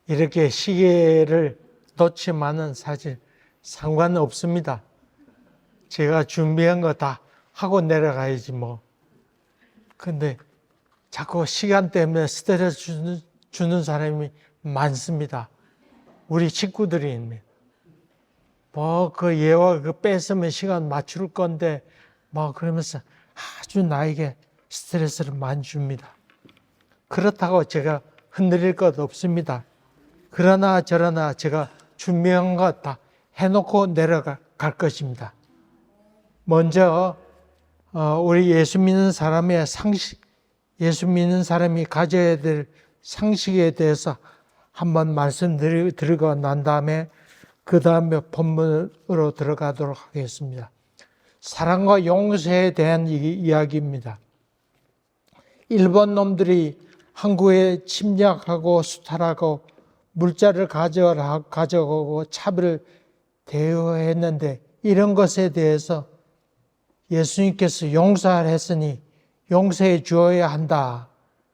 이렇게 시계를 놓치면은 사실 상관없습니다. 제가 준비한 거 다 하고 내려가야지 뭐. 근데 자꾸 시간 때문에 스트레스 주는 사람이 많습니다. 우리 식구들이 뭐 그 예와 그 뺏으면 시간 맞출 건데 뭐 그러면서 아주 나에게 스트레스를 많이 줍니다. 그렇다고 제가 흔들릴 것 없습니다. 그러나 저러나 제가 준비한 거 다 해놓고 내려갈 것입니다. 먼저 우리 예수 믿는 사람의 상식, 예수 믿는 사람이 가져야 될 상식에 대해서 한번 말씀드리고 난 다음에 그 다음에 본문으로 들어가도록 하겠습니다. 사랑과 용서에 대한 이야기입니다. 일본 놈들이 한국에 침략하고 수탈하고 물자를 가져가고 차별을 대우했는데 이런 것에 대해서 예수님께서 용서를 했으니 용서해 주어야 한다.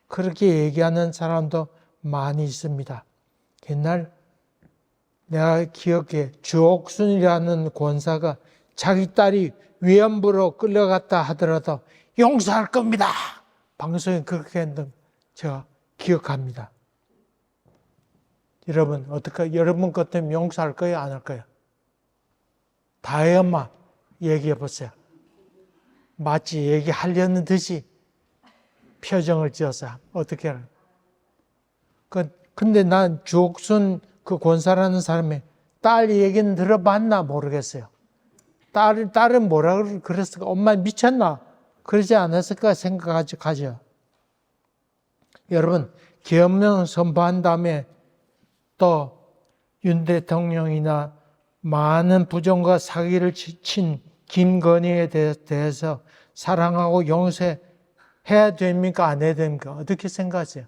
그렇게 얘기하는 사람도 많이 있습니다. 옛날 내가 기억해 주옥순이라는 권사가 자기 딸이 위안부로 끌려갔다 하더라도 용서할 겁니다. 방송에 그렇게 했던 제가 기억합니다. 여러분 여러분 것 때문에 용서할 거예요? 안 할 거예요? 다혜엄마 얘기해 보세요. 마치 얘기하려는 듯이 표정을 지어서 어떻게 하나. 근데 난 주옥순 그 권사라는 사람의 딸 얘기는 들어봤나 모르겠어요. 딸은 뭐라 그랬을까? 엄마 미쳤나? 그러지 않았을까 생각하죠. 여러분, 계엄령 선포한 다음에 또 윤 대통령이나 많은 부정과 사기를 친 김건희에 대해서 사랑하고 용서해야 됩니까? 안 해야 됩니까? 어떻게 생각하세요?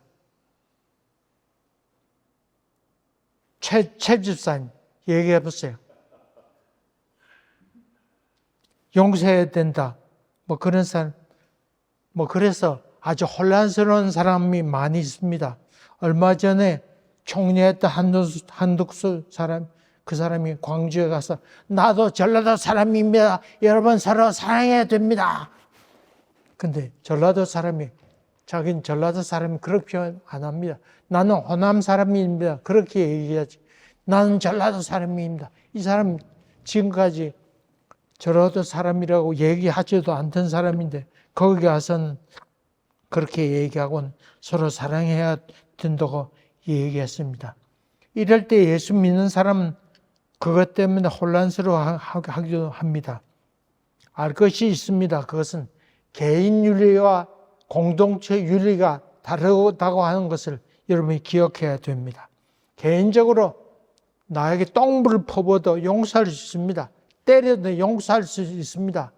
최 집사님 얘기해 보세요. 용서해야 된다. 뭐 그런 사람, 뭐 그래서 아주 혼란스러운 사람이 많이 있습니다. 얼마 전에 총리했던 한덕수 사람, 그 사람이 광주에 가서 나도 전라도 사람입니다. 여러분 서로 사랑해야 됩니다. 근데 전라도 사람이 자기는 전라도 사람이 그렇게 표현 안 합니다. 나는 호남 사람입니다. 그렇게 얘기하지. 나는 전라도 사람입니다. 이 사람 지금까지 전라도 사람이라고 얘기하지도 않던 사람인데 거기 가서는 그렇게 얘기하고는 서로 사랑해야 된다고 얘기했습니다. 이럴 때 예수 믿는 사람은 그것 때문에 혼란스러워하기도 합니다. 알 것이 있습니다. 그것은 개인 윤리와 공동체 윤리가 다르다고 하는 것을 여러분이 기억해야 됩니다. 개인적으로 나에게 똥물을 퍼부어도 용서할 수 있습니다. 때려도 용서할 수 있습니다.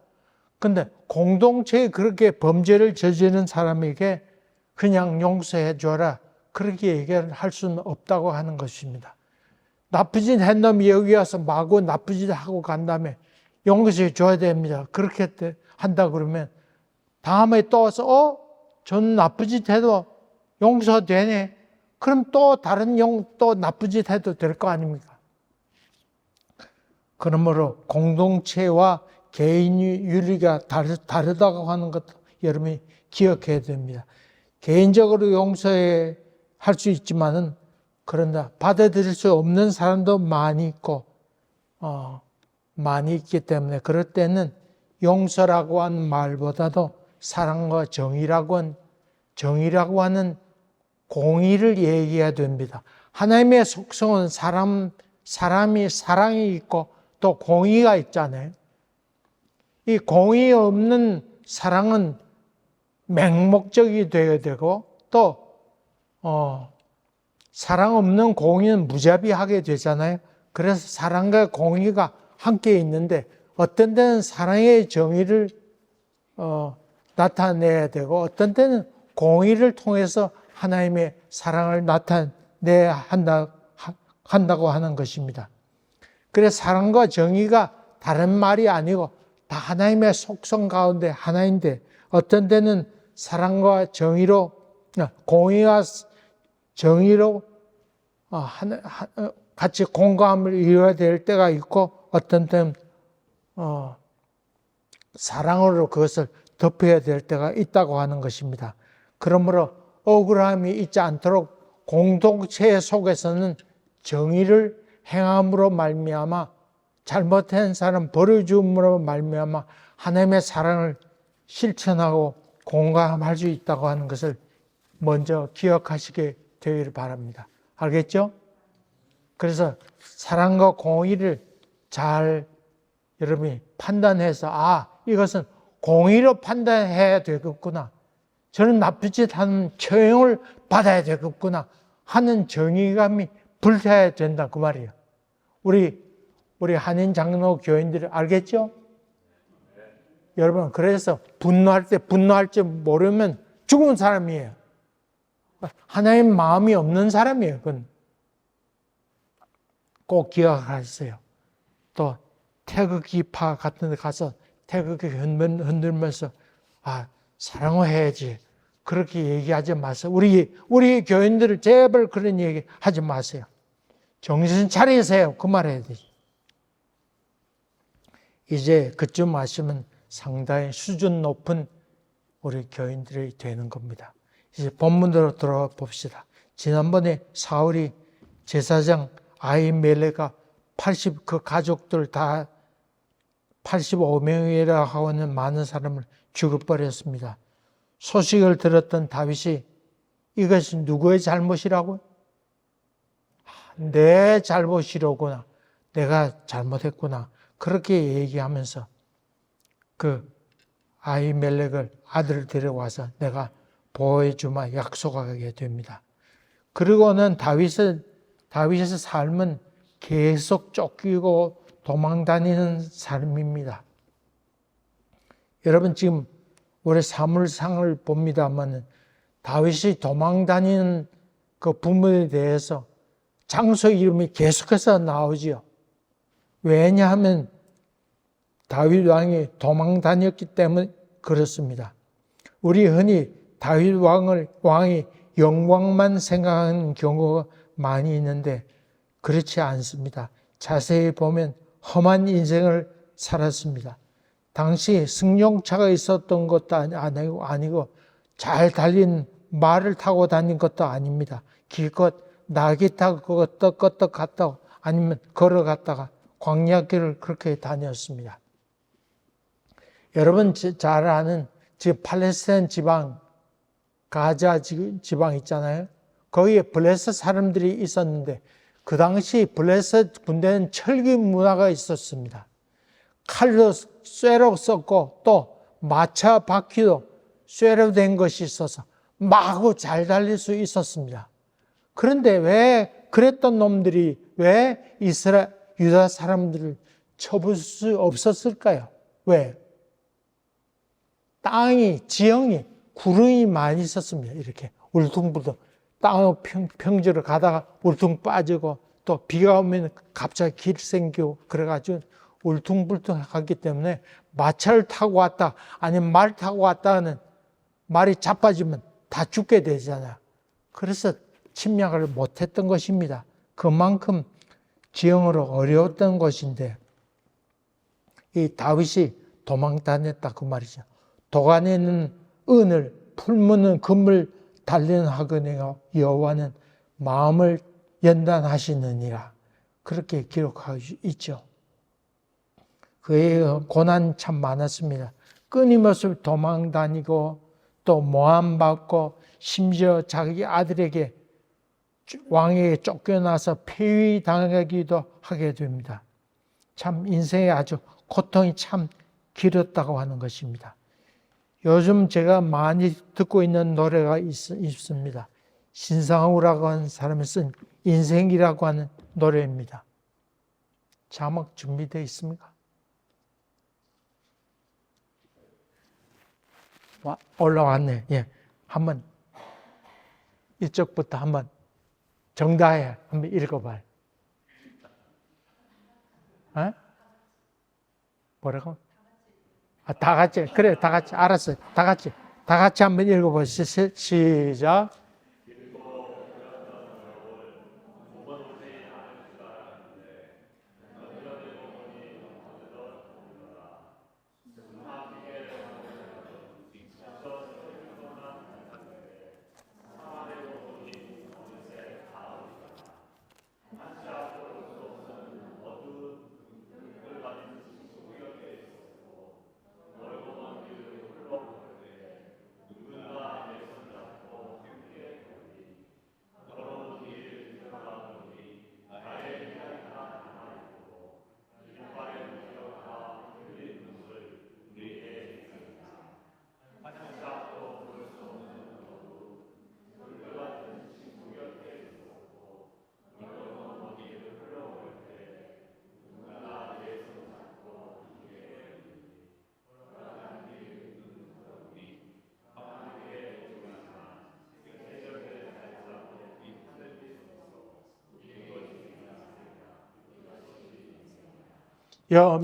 그런데 공동체에 그렇게 범죄를 저지르는 사람에게 그냥 용서해 줘라. 그렇게 얘기를 할 수는 없다고 하는 것입니다. 나쁜 짓 한 놈이 여기 와서 마구 나쁜 짓 하고 간 다음에 용서해 줘야 됩니다. 그렇게 한다 그러면 다음에 또 와서 저는 나쁜 짓 해도 용서되네. 그럼 또 다른 또 나쁜 짓 해도 될 거 아닙니까? 그러므로 공동체와 개인 윤리가 다르다고 하는 것도 여러분이 기억해야 됩니다. 개인적으로 용서할 수 있지만은 그런다 받아들일 수 없는 사람도 많이 있고 많이 있기 때문에 그럴 때는 용서라고 하는 말보다도 사랑과 정의라고 하는 공의를 얘기해야 됩니다. 하나님의 속성은 사람이 사랑이 있고 또 공의가 있잖아요. 이 공의 없는 사랑은 맹목적이 되어야 되고 또 사랑 없는 공의는 무자비하게 되잖아요. 그래서 사랑과 공의가 함께 있는데 어떤 때는 사랑의 정의를 나타내야 되고 어떤 때는 공의를 통해서 하나님의 사랑을 나타내야 한다고 하는 것입니다. 그래서 사랑과 정의가 다른 말이 아니고 다 하나님의 속성 가운데 하나인데 어떤 때는 사랑과 정의로 공의와 정의로 같이 공감을 이루어야 될 때가 있고 어떤 때는 사랑으로 그것을 덮어야 될 때가 있다고 하는 것입니다. 그러므로 억울함이 있지 않도록 공동체 속에서는 정의를 행함으로 말미암아 잘못한 사람 버려줌으로 말미암아 하나님의 사랑을 실천하고 공감할 수 있다고 하는 것을 먼저 기억하시게 되기를 바랍니다. 알겠죠? 그래서 사랑과 공의를 잘 여러분이 판단해서 이것은 공의로 판단해야 되겠구나. 저는 나쁜 짓 하는 처형을 받아야 되겠구나 하는 정의감이 불타야 된다 그 말이에요. 우리 한인 장로 교인들이 알겠죠? 여러분 그래서 분노할 때 분노할 줄 모르면 죽은 사람이에요. 하나님 마음이 없는 사람이에요. 그건 꼭 기억하세요. 또 태극기파 같은 데 가서 태극기 흔들면서 사랑해야지 그렇게 얘기하지 마세요. 우리 교인들을 제발 그런 얘기 하지 마세요. 정신 차리세요. 그 말 해야 되지. 이제 그쯤 하시면 상당히 수준 높은 우리 교인들이 되는 겁니다. 이제 본문으로 들어가 봅시다. 지난번에 사울이 제사장 아히멜렉과 그 가족들 다 85명이라 하는 많은 사람을 죽여버렸습니다. 소식을 들었던 다윗이 이것이 누구의 잘못이라고? 내 잘못이로구나. 내가 잘못했구나. 그렇게 얘기하면서 그 아히멜렉을 아들을 데려와서 내가 보호해주마 약속하게 됩니다. 그리고는 다윗의 삶은 계속 쫓기고 도망다니는 삶입니다. 여러분 지금 우리 사물상을 봅니다만 다윗이 도망다니는 그 부분에 대해서 장소 이름이 계속해서 나오지요. 왜냐하면 다윗 왕이 도망다녔기 때문에 그렇습니다. 우리 흔히 다윗 왕이 영광만 생각하는 경우가 많이 있는데 그렇지 않습니다. 자세히 보면 험한 인생을 살았습니다. 당시 승용차가 있었던 것도 아니고 잘 달린 말을 타고 다닌 것도 아닙니다. 기껏 나귀 타고 끄떡끄떡 갔다가 아니면 걸어갔다가 광야길을 그렇게 다녔습니다. 여러분 잘 아는 지금 팔레스타인 지방 가자 지방 있잖아요. 거기에 블레셋 사람들이 있었는데 그 당시 블레셋 군대는 철기 문화가 있었습니다. 칼로 쇠로 썼고 또 마차 바퀴도 쇠로 된 것이 있어서 마구 잘 달릴 수 있었습니다. 그런데 왜 그랬던 놈들이 왜 유다 사람들을 쳐볼 수 없었을까요? 왜? 지형이 구름이 많이 있었습니다. 이렇게 울퉁불퉁 땅 평지로 가다가 울퉁 빠지고 또 비가 오면 갑자기 길 생기고 그래가지고 울퉁불퉁하기 때문에 마차를 타고 왔다 아니면 말 타고 왔다는 말이 자빠지면 다 죽게 되잖아요. 그래서 침략을 못했던 것입니다. 그만큼 지형으로 어려웠던 것인데 이 다윗이 도망 다녔다 그 말이죠. 도가니는 은을 풀무는 금을 달리는 하거니와 여호와는 마음을 연단하시느니라 그렇게 기록하고 있죠. 그의 고난 참 많았습니다. 끊임없이 도망 다니고 또 모함받고 심지어 자기 아들에게 왕에게 쫓겨나서 폐위당하기도 하게 됩니다. 참 인생에 아주 고통이 참 길었다고 하는 것입니다. 요즘 제가 많이 듣고 있는 노래가 있습니다. 신상우라고 하는 사람이 쓴 인생이라고 하는 노래입니다. 자막 준비되어 있습니까? 올라왔네. 예, 한번 이쪽부터 한번 정다해 한번 읽어봐요. 어? 뭐라고? 다 같이 그래 다 같이 알았어요. 다 같이 한번 읽어보시죠. 시작.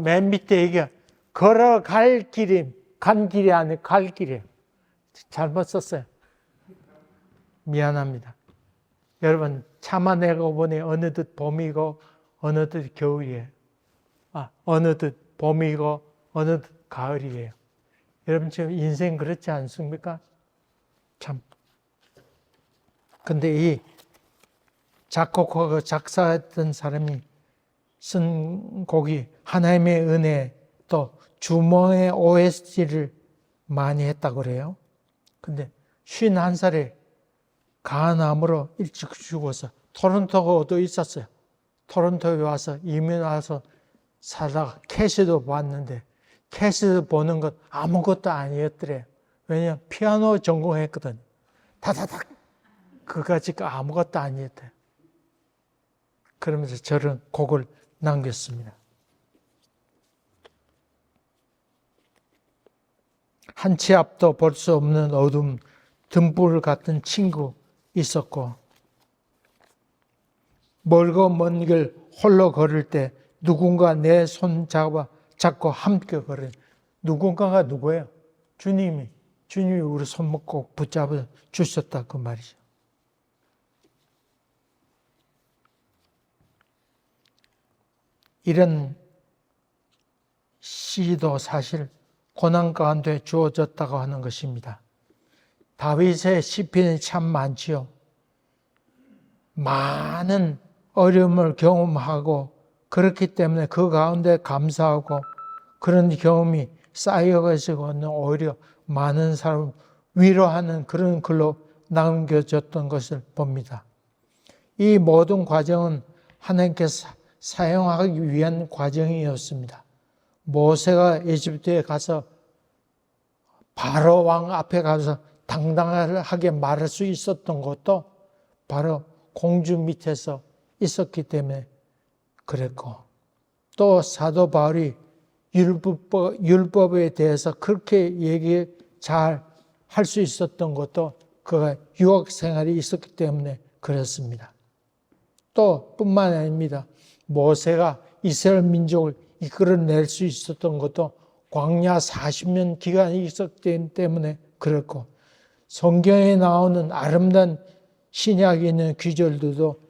맨 밑에 이게 걸어갈 길이, 간 길이 아니고 갈 길이에요. 잘못 썼어요. 미안합니다. 여러분, 참아내고 보니 어느덧 봄이고 어느덧 겨울이에요. 어느덧 봄이고 어느덧 가을이에요. 여러분, 지금 인생 그렇지 않습니까? 참. 근데 이 작곡하고 작사했던 사람이 쓴 곡이 하나님의 은혜, 또 주몽의 OST를 많이 했다고 그래요. 근데 51살에 간암으로 일찍 죽어서 토론토도 있었어요. 토론토에 와서 이민 와서 살다가 캐시도 봤는데 캐시도 보는 것 아무것도 아니었더래요. 왜냐하면 피아노 전공했거든요. 다다닥 그까지 아무것도 아니었대요. 그러면서 저런 곡을 남겼습니다. 한 치 앞도 볼 수 없는 어둠, 등불 같은 친구 있었고, 멀고 먼 길 홀로 걸을 때 누군가 내 손 잡고 함께 걸은, 누군가가 누구예요? 주님이 우리 손목 꼭 붙잡아 주셨다 그 말이죠. 이런 시도 사실 고난 가운데 주어졌다고 하는 것입니다. 다윗의 시편이 참 많지요. 많은 어려움을 경험하고 그렇기 때문에 그 가운데 감사하고 그런 경험이 쌓여가지고는 오히려 많은 사람을 위로하는 그런 글로 남겨졌던 것을 봅니다. 이 모든 과정은 하나님께서 사용하기 위한 과정이었습니다. 모세가 이집트에 가서 바로 왕 앞에 가서 당당하게 말할 수 있었던 것도 바로 공주 밑에서 있었기 때문에 그랬고, 또 사도 바울이 율법에 대해서 그렇게 얘기 잘 할 수 있었던 것도 그가 유학 생활이 있었기 때문에 그렇습니다. 또 뿐만 아닙니다. 모세가 이스라엘 민족을 이끌어낼 수 있었던 것도 광야 40년 기간이 있었기 때문에 그렇고, 성경에 나오는 아름다운 신약에 있는 귀절들도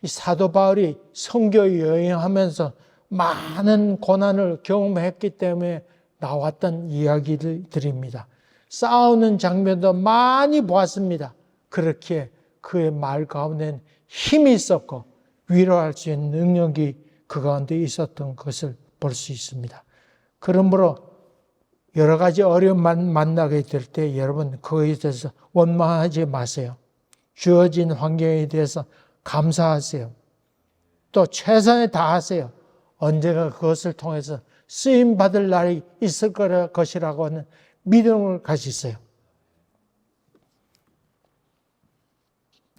이 사도 바울이 선교 여행하면서 많은 고난을 경험했기 때문에 나왔던 이야기들입니다. 싸우는 장면도 많이 보았습니다. 그렇게 그의 말 가운데는 힘이 있었고 위로할 수 있는 능력이 그 가운데 있었던 것을 볼 수 있습니다. 그러므로 여러 가지 어려움만 만나게 될 때 여러분 그거에 대해서 원망하지 마세요. 주어진 환경에 대해서 감사하세요. 또 최선을 다하세요. 언젠가 그것을 통해서 쓰임받을 날이 있을 것이라고 하는 믿음을 가지세요.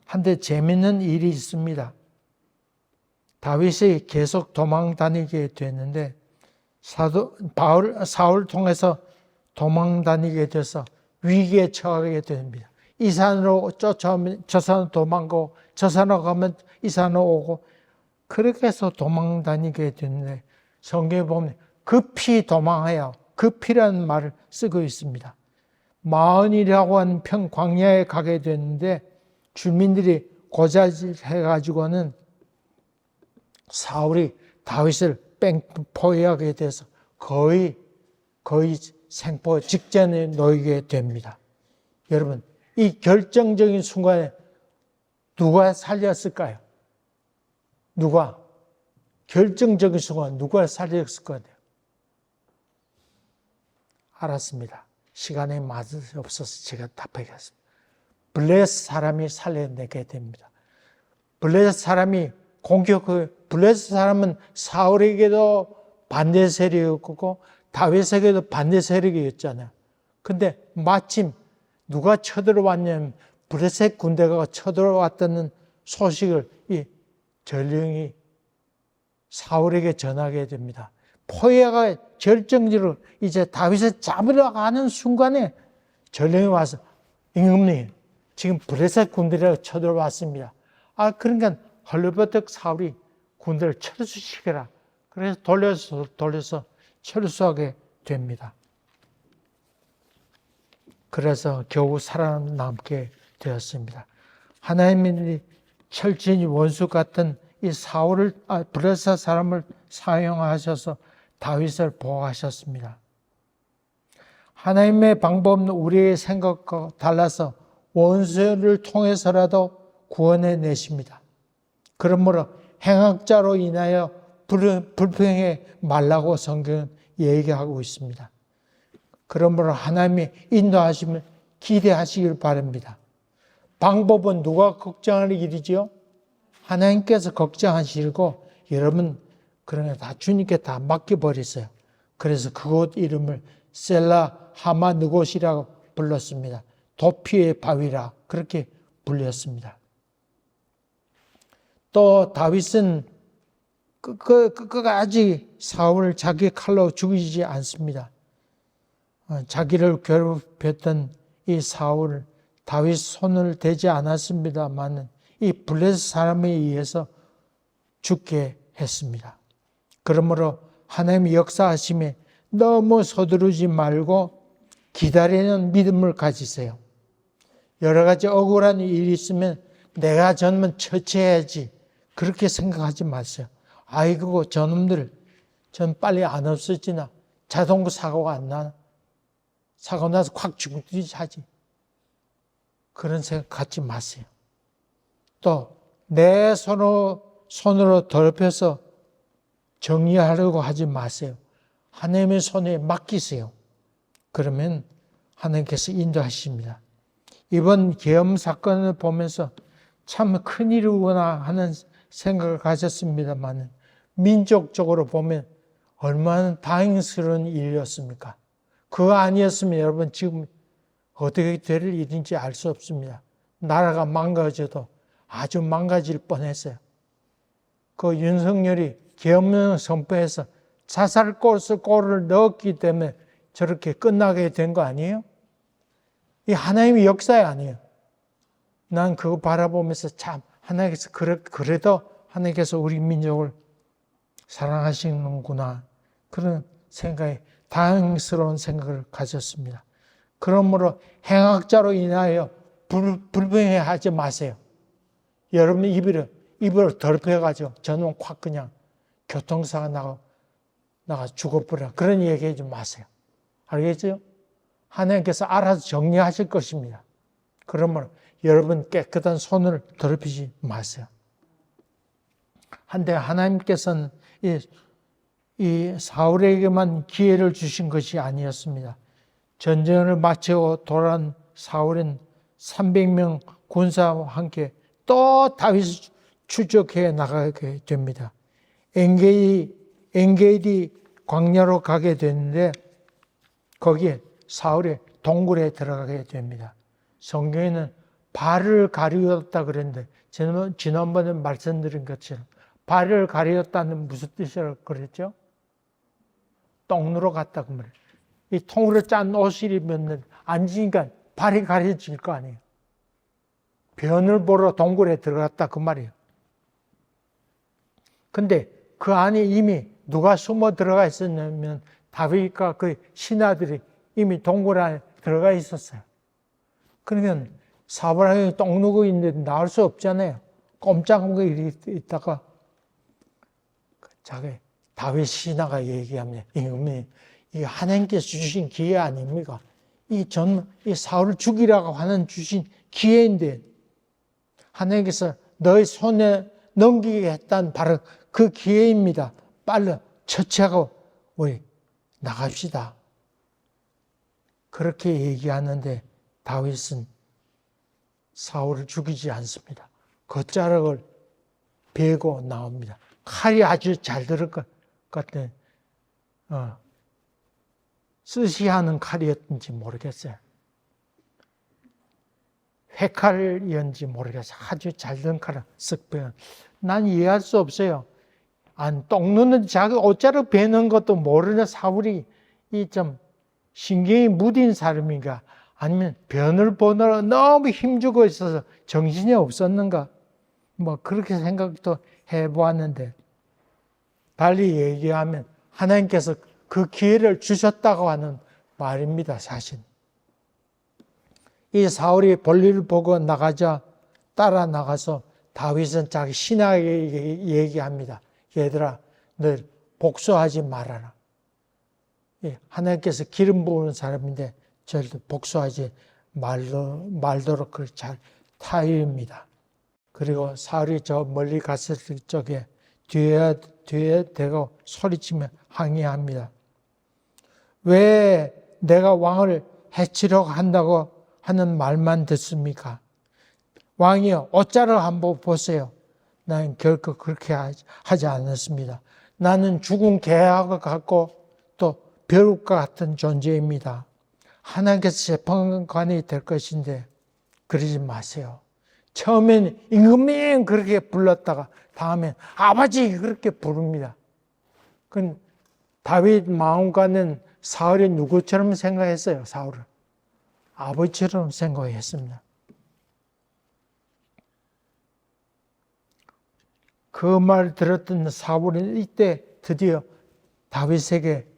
한데 재미있는 일이 있습니다. 다윗이 계속 도망 다니게 됐는데 사울을 통해서 도망 다니게 돼서 위기에 처하게 됩니다. 이 산으로 쫓아오면 저 산으로 도망가고 저 산으로 가면 이 산으로 오고 그렇게 해서 도망 다니게 됐는데 성경에 보면 급히 도망하여 급히라는 말을 쓰고 있습니다. 마흔이라고 하는 광야에 가게 됐는데 주민들이 고자질해가지고는 사울이 다윗을 포위하게 돼서 거의 생포 직전에 놓이게 됩니다. 여러분, 이 결정적인 순간에 누가 살렸을까요? 결정적인 순간 누가 살렸을 것 같아요? 알았습니다. 시간이 맞을 수 없어서 제가 답하겠습니다. 블레셋 사람이 살려내게 됩니다. 블레셋 사람이 블레셋 사람은 사울에게도 반대 세력이었고 다윗에게도 반대 세력이었잖아요. 근데 마침 누가 쳐들어왔냐면 블레셋 군대가 쳐들어왔다는 소식을 이 전령이 사울에게 전하게 됩니다. 포위가 결정적으로 이제 다윗을 잡으러 가는 순간에 전령이 와서 임금님 지금 블레셋 군대가 쳐들어왔습니다. 그러니까 헐레벌떡 사울이 군대를 쳐주시게라. 그래서 돌려서 철수하게 됩니다. 그래서 겨우 살아남게 되었습니다. 하나님이 철저히 원수 같은 이 블레셋 사람을 사용하셔서 다윗을 보호하셨습니다. 하나님의 방법은 우리의 생각과 달라서 원수를 통해서라도 구원해 내십니다. 그러므로 행악자로 인하여 불평해 말라고 성경은 얘기하고 있습니다. 그러므로 하나님이 인도하시면 기대하시길 바랍니다. 방법은 누가 걱정할 일이지요? 하나님께서 걱정하시고 여러분 그런 거 다 주님께 다 맡겨버렸어요. 그래서 그곳 이름을 셀라 하마느곳이라고 불렀습니다. 도피의 바위라 그렇게 불렸습니다. 또 다윗은 끝까지 사울을 자기 칼로 죽이지 않습니다. 자기를 괴롭혔던 이 사울을 다윗 손을 대지 않았습니다만 이 블레셋 사람에 의해서 죽게 했습니다. 그러므로 하나님의 역사하심에 너무 서두르지 말고 기다리는 믿음을 가지세요. 여러 가지 억울한 일이 있으면 내가 저놈은 처치해야지 그렇게 생각하지 마세요. 아이고 저놈들 전 빨리 안 없어지나 자동차 사고가 안 나나 사고 나서 콱 죽든지 하지 그런 생각 갖지 마세요. 또 내 손으로 더럽혀서 정리하려고 하지 마세요. 하나님의 손에 맡기세요. 그러면 하나님께서 인도하십니다. 이번 계엄 사건을 보면서 참 큰일이구나 하는 생각을 가졌습니다만 민족적으로 보면 얼마나 다행스러운 일이었습니까? 그거 아니었으면 여러분 지금 어떻게 될 일인지 알 수 없습니다. 나라가 망가져도 아주 망가질 뻔했어요. 그 윤석열이 계엄령 선포해서 자살골을 넣었기 때문에 저렇게 끝나게 된 거 아니에요? 이 하나님의 역사 아니에요. 난 그거 바라보면서 참 하나님께서 그래도 하나님께서 우리 민족을 사랑하시는구나 그런 생각에 다행스러운 생각을 가졌습니다. 그러므로 행악자로 인하여 불평해 하지 마세요. 여러분 입을 더럽혀가지고 저는 확 그냥 교통사가 나가 죽어버려. 그런 얘기하지 마세요. 알겠죠? 하나님께서 알아서 정리하실 것입니다. 그러므로 여러분 깨끗한 손을 더럽히지 마세요. 한데 하나님께서는 이 사울에게만 기회를 주신 것이 아니었습니다. 전쟁을 마치고 돌아온 사울은 300명 군사와 함께 또 다윗을 추적해 나가게 됩니다. 엔게디 광야로 가게 되는데 거기에 사울의 동굴에 들어가게 됩니다. 성경에는 발을 가리웠다 그랬는데 지난번에 말씀드린 것처럼 발을 가리웠다는 무슨 뜻이라고 그랬죠? 똥누로 갔다 그 말이에요. 이 통으로 짠 옷을 입으면 앉으니까 발이 가려질 거 아니에요. 변을 보러 동굴에 들어갔다 그 말이에요. 근데 그 안에 이미 누가 숨어 들어가 있었냐면 다윗과 그 신하들이 이미 동굴 안에 들어가 있었어요. 그러면 사울왕이 똥 누고 있는데 나올 수 없잖아요. 꼼짝하고 있다가 자기 다윗 신하가 얘기하면 이 하나님께서 주신 기회 아닙니까? 이 사울을 죽이라고 하는 주신 기회인데 하나님께서 너의 손에 넘기게 했다는 바로 그 기회입니다. 빨리 처치하고 우리 나갑시다. 그렇게 얘기하는데 다윗은 사울을 죽이지 않습니다. 겉자락을 베고 나옵니다. 칼이 아주 잘 들을 것 같은 쓰시하는 칼이었는지 모르겠어요. 회칼이었는지 모르겠어요. 아주 잘 든 칼을 쓱 베어. 난 이해할 수 없어요. 똥 누는 자기 옷자락 베는 것도 모르는 사울이 좀 신경이 무딘 사람인가 아니면 변을 보느라 너무 힘주고 있어서 정신이 없었는가 뭐 그렇게 생각도 해보았는데 달리 얘기하면 하나님께서 그 기회를 주셨다고 하는 말입니다, 사실. 이 사울이 볼일을 보고 나가자 따라 나가서 다윗은 자기 신하에게 얘기합니다. 얘들아, 늘 복수하지 말아라. 하나님께서 기름 부은 사람인데 절대 복수하지 말도록 그렇게 잘 타입니다. 그리고 사울이 저 멀리 갔을 적에 뒤에 대고 소리치며 항의합니다. 왜 내가 왕을 해치려고 한다고 하는 말만 듣습니까? 왕이여, 옷자를 한번 보세요. 나는 결코 그렇게 하지 않았습니다. 나는 죽은 개하고 같고 또 벼룩과 같은 존재입니다. 하나님께서 재판관이 될 것인데 그러지 마세요. 처음에는 임금님 그렇게 불렀다가 다음엔 아버지 그렇게 부릅니다. 그건 다윗 마음과는 사울이 누구처럼 생각했어요? 사울은 아버지처럼 생각했습니다. 그 말을 들었던 사울은 이때 드디어 다윗에게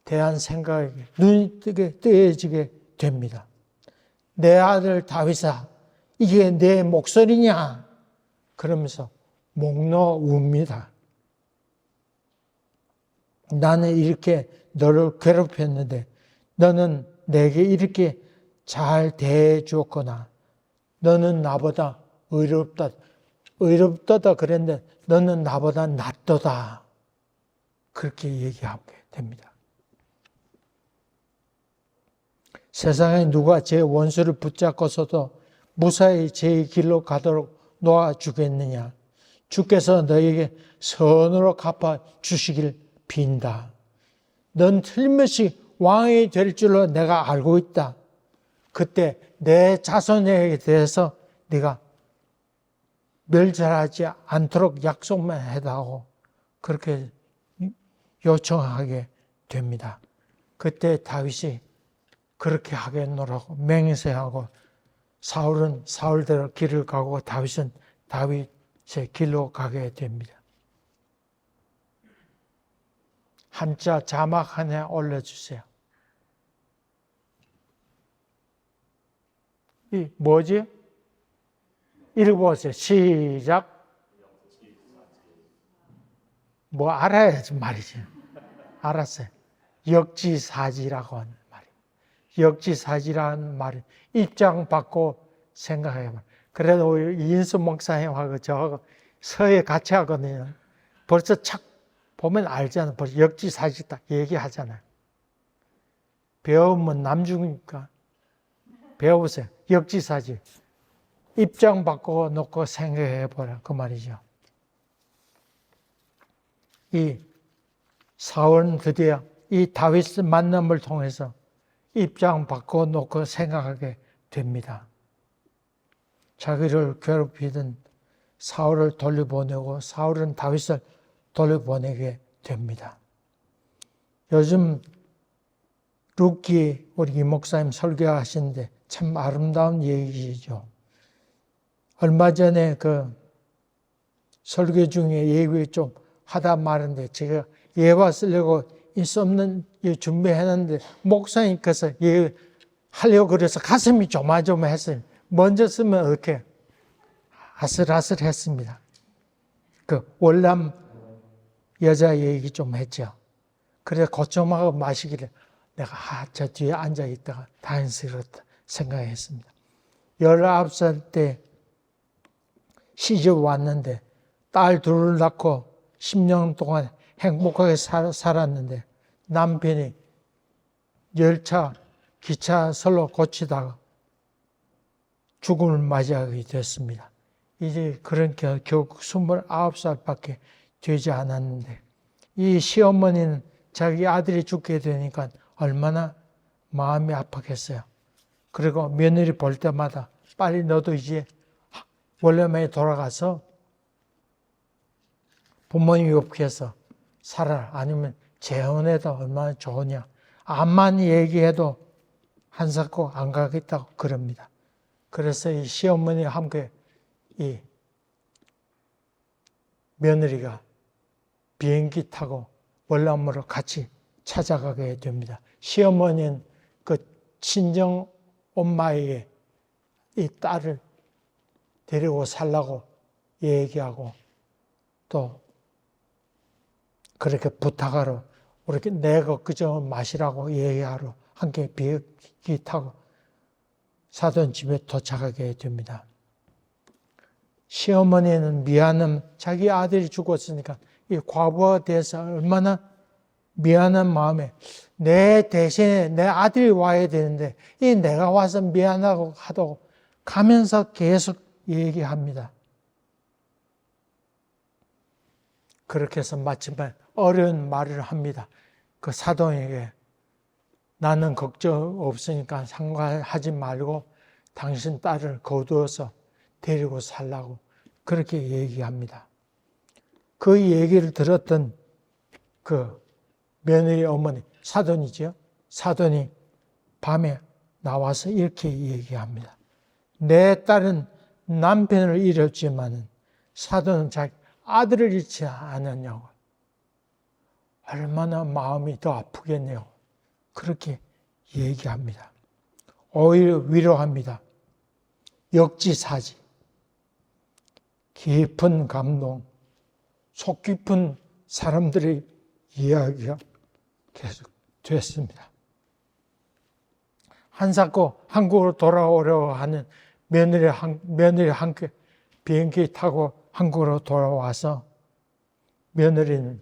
대한 생각에 눈이 뜨여지게 됩니다. 내 아들 다윗아, 이게 내 목소리냐? 그러면서 목 놓아 웁니다. 나는 이렇게 너를 괴롭혔는데 너는 내게 이렇게 잘 대해주었거나 너는 나보다 의롭다 그랬는데 너는 나보다 낫도다. 그렇게 얘기하게 됩니다. 세상에 누가 제 원수를 붙잡고서도 무사히 제 길로 가도록 놓아주겠느냐. 주께서 너에게 선으로 갚아 주시길 빈다. 넌 틀림없이 왕이 될 줄로 내가 알고 있다. 그때 내 자손에게 대해서 네가 멸절하지 않도록 약속만 해달라고 그렇게 요청하게 됩니다. 그때 다윗이 그렇게 하겠노라고 맹세하고 사울은 사울대로 길을 가고 다윗은 다윗의 길로 가게 됩니다. 한자 자막 하나 올려주세요. 이 뭐지? 읽어보세요. 시작. 뭐 알아야지 말이지. 알았어요. 역지사지라고 하는 말이에요. 역지사지라는 말이 입장 받고 생각해요. 그래도 이인수 목사님하고 저하고 서예 같이 하거든요. 벌써 착 보면 알잖아요. 벌써 역지사지 딱 얘기하잖아요. 배우면 남중이니까 배워보세요. 역지사지. 입장 바꿔 놓고 생각해 보라. 그 말이죠. 이 사울은 드디어 이 다윗 만남을 통해서 입장 바꿔 놓고 생각하게 됩니다. 자기를 괴롭히던 사울을 돌려보내고 사울은 다윗을 돌려보내게 됩니다. 요즘 루키 우리 임 목사님 설교하시는데 참 아름다운 얘기죠. 얼마 전에 그 설교 중에 얘기 좀 하다 말았는데 제가 예화 쓰려고 있었는 준비했는데 목사님께서 하려고 그래서 가슴이 조마조마했어요. 먼저 쓰면 이렇게 아슬아슬했습니다. 그 월남 여자 얘기 좀 했죠. 그래서 거점하고 마시기를 내가 저 뒤에 앉아 있다가 다행스럽다 생각했습니다. 19살 때 시집 왔는데 딸 둘을 낳고 10년 동안 행복하게 살았는데 남편이 열차, 기차설로 고치다가 죽음을 맞이하게 됐습니다. 이제 그러니까 결국 29살밖에 되지 않았는데 이 시어머니는 자기 아들이 죽게 되니까 얼마나 마음이 아팠겠어요. 그리고 며느리 볼 때마다 빨리 너도 이제 원래만에 돌아가서 부모님 옆에서 살아라. 아니면 재혼해도 얼마나 좋으냐. 암만 얘기해도 한사코 안 가겠다고 그럽니다. 그래서 이 시어머니와 함께 이 며느리가 비행기 타고 월남으로 같이 찾아가게 됩니다. 시어머니는 그 친정 엄마에게 이 딸을 데리고 살라고 얘기하고 또 그렇게 부탁하러 우리 내 걱정 마시라고 얘기하러 함께 비행기 타고 사돈 집에 도착하게 됩니다. 시어머니는 미안함, 자기 아들이 죽었으니까 이 과부가 돼서 얼마나 미안한 마음에 내 대신에 내 아들이 와야 되는데 이 내가 와서 미안하고 하다고 가면서 계속 얘기합니다. 그렇게 해서 마침내 어려운 말을 합니다. 그 사돈에게 나는 걱정 없으니까 상관하지 말고 당신 딸을 거두어서 데리고 살라고 그렇게 얘기합니다. 그 얘기를 들었던 그 며느리 어머니, 사돈이죠. 사돈이 밤에 나와서 이렇게 얘기합니다. 내 딸은 남편을 잃었지만 사돈은 자기 아들을 잃지 않았냐고. 얼마나 마음이 더 아프겠냐고. 그렇게 얘기합니다. 오히려 위로합니다. 역지사지. 깊은 감동, 속 깊은 사람들의 이야기가 계속 됐습니다. 한사코 한국으로 돌아오려고 하는 며느리 함께 비행기 타고 한국으로 돌아와서 며느리는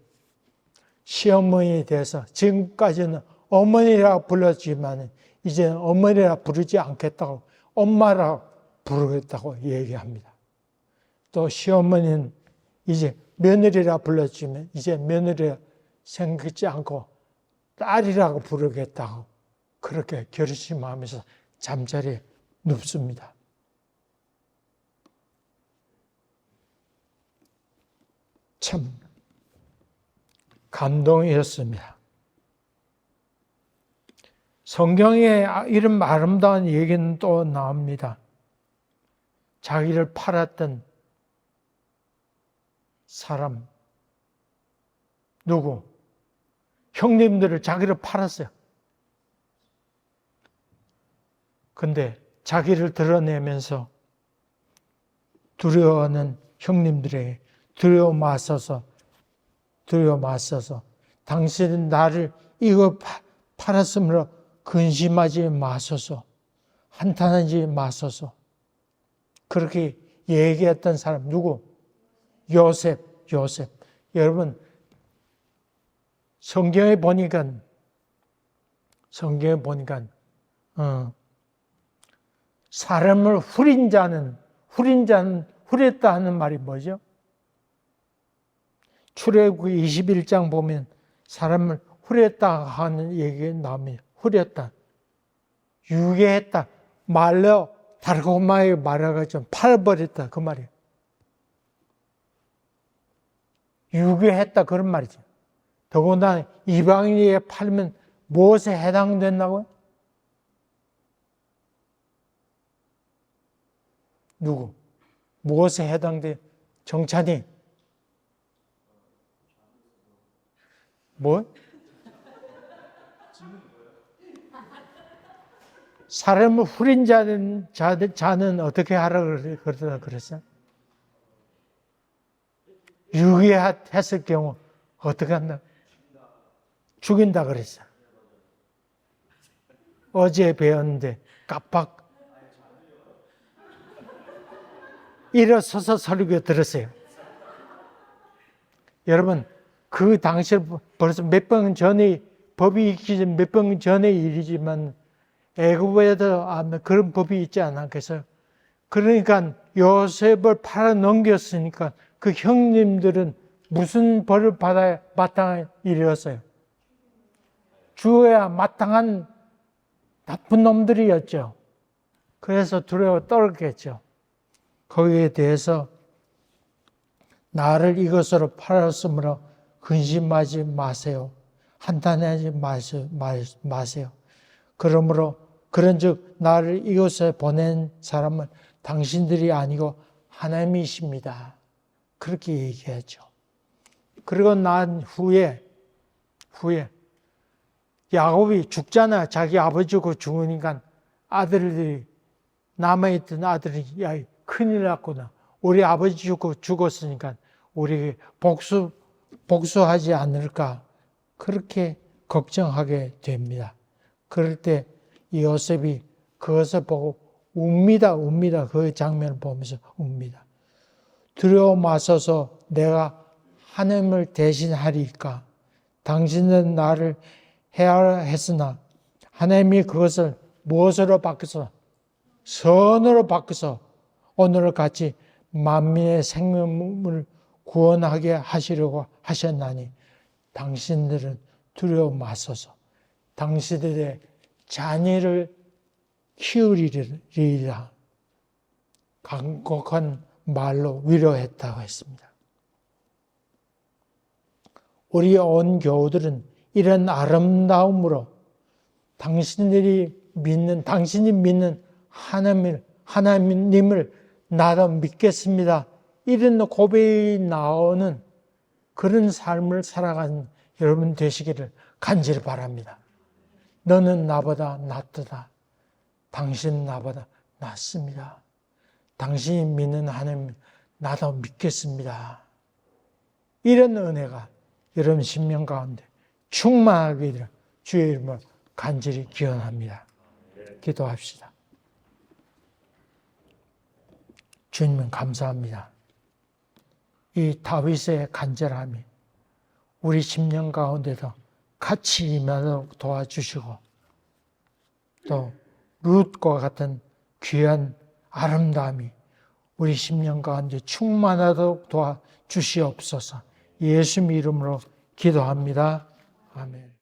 시어머니에 대해서 지금까지는 어머니라 불렀지만 이제는 어머니라 부르지 않겠다고 엄마라 부르겠다고 얘기합니다. 또 시어머니는 이제 며느리라 불렀지만 이제 며느리라 생각지 않고 딸이라고 부르겠다고 그렇게 결심하면서 잠자리에 눕습니다. 참 감동이었습니다. 성경에 이런 아름다운 얘기는 또 나옵니다. 자기를 팔았던 사람, 누구? 형님들을 자기를 팔았어요. 근데 자기를 드러내면서 두려워하는 형님들에게 두려워 맞서서 당신은 나를 이거 팔았으므로 근심하지 마소서, 한탄하지 마소서. 그렇게 얘기했던 사람 누구? 요셉. 여러분 성경에 보니까 사람을 후렸다 하는 말이 뭐죠? 출애굽기 21장 보면 사람을 후렸다 하는 얘기가 나옵니다. 후렸다, 유괴했다, 말로 달콤하게 말해가지고 팔아버렸다 그 말이에요. 유괴했다 그런 말이죠. 더군다나 이방인에게 팔면 무엇에 해당된다고요? 누구? 무엇에 해당돼요? 정찬이. 뭐? 사람을 후린 자는 어떻게 하라고 그랬어요? 유괴했을 경우 어떻게 한다? 죽인다 그랬어요. 어제 배웠는데 깜빡 일어서서 설교 들으세요. 여러분 그 당시에 벌써 몇 번 전에 법이 있기 전 몇 번 전의 일이지만 애굽에도 그런 법이 있지 않아. 그러니까 요셉을 팔아 넘겼으니까 그 형님들은 무슨 벌을 받아야 마땅한 일이었어요? 죽어야 마땅한 나쁜 놈들이었죠. 그래서 두려워 떨었겠죠. 거기에 대해서 나를 이것으로 팔았으므로 근심하지 마세요. 한탄하지 마세요. 그러므로 그런즉 나를 이곳에 보낸 사람은 당신들이 아니고 하나님이십니다. 그렇게 얘기하죠. 그리고 난 후에 야곱이 죽잖아. 자기 아버지고 죽으니까 아들들이, 남아있던 아들이, 야, 큰일 났구나. 우리 아버지 죽었으니까 우리 복수하지 않을까. 그렇게 걱정하게 됩니다. 그럴 때 요셉이 그것을 보고 웁니다. 그 장면을 보면서 웁니다. 두려워 마소서 내가 하나님을 대신하리까. 당신은 나를 해하라 했으나 하나님이 그것을 무엇으로 바꿔서 선으로 바꿔서 오늘을 같이 만민의 생명을 구원하게 하시려고 하셨나니 당신들은 두려워 마소서. 당신들의 자녀를 키우리라. 간곡한 말로 위로했다고 했습니다. 우리 온 교우들은 이런 아름다움으로 당신이 믿는 하나님을 나도 믿겠습니다. 이런 고백이 나오는 그런 삶을 살아가는 여러분 되시기를 간절히 바랍니다. 너는 나보다 낫도다. 당신은 나보다 낫습니다. 당신이 믿는 하나님 나도 믿겠습니다. 이런 은혜가 여러분 심령 가운데 충만하게 되기를 주의 이름으로 간절히 기원합니다. 기도합시다. 주님 감사합니다. 이 다윗의 간절함이 우리 심령 가운데도 같이 임하도록 도와주시고 또 룻과 같은 귀한 아름다움이 우리 심령 가운데 충만하도록 도와주시옵소서. 예수님 이름으로 기도합니다. 아멘.